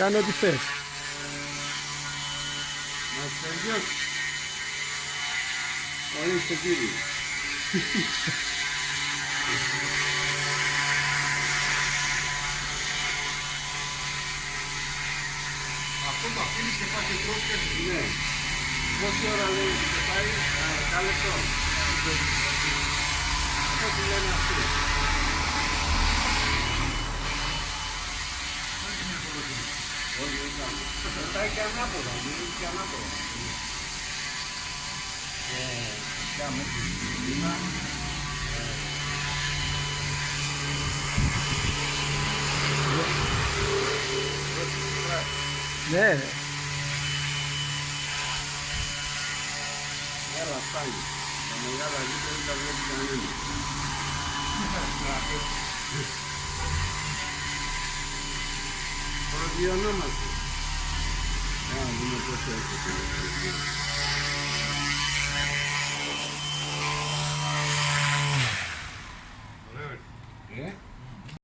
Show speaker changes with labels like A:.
A: Κάνε ό,τι θες.
B: Μας τελειώσει. Ορίστε κύριε.
C: Αυτό το αφήνεις και πάει και τρως και έτσι.
B: Ναι. Πόση ώρα λέει και πάει, λεπτό. Αυτό που λένε αυτοί. Όχι, δεν κάνω. Πετάει και ανάποδα, μιλήσει και ανάποδα. Κάμε τη συστήμα.
A: Ναι.
B: Έλα, φτάνει. Τα μεγάλα βίντεο δεν τα βλέπει κανένα. Προδιονόμαστε. Να δούμε πώς έρχεται.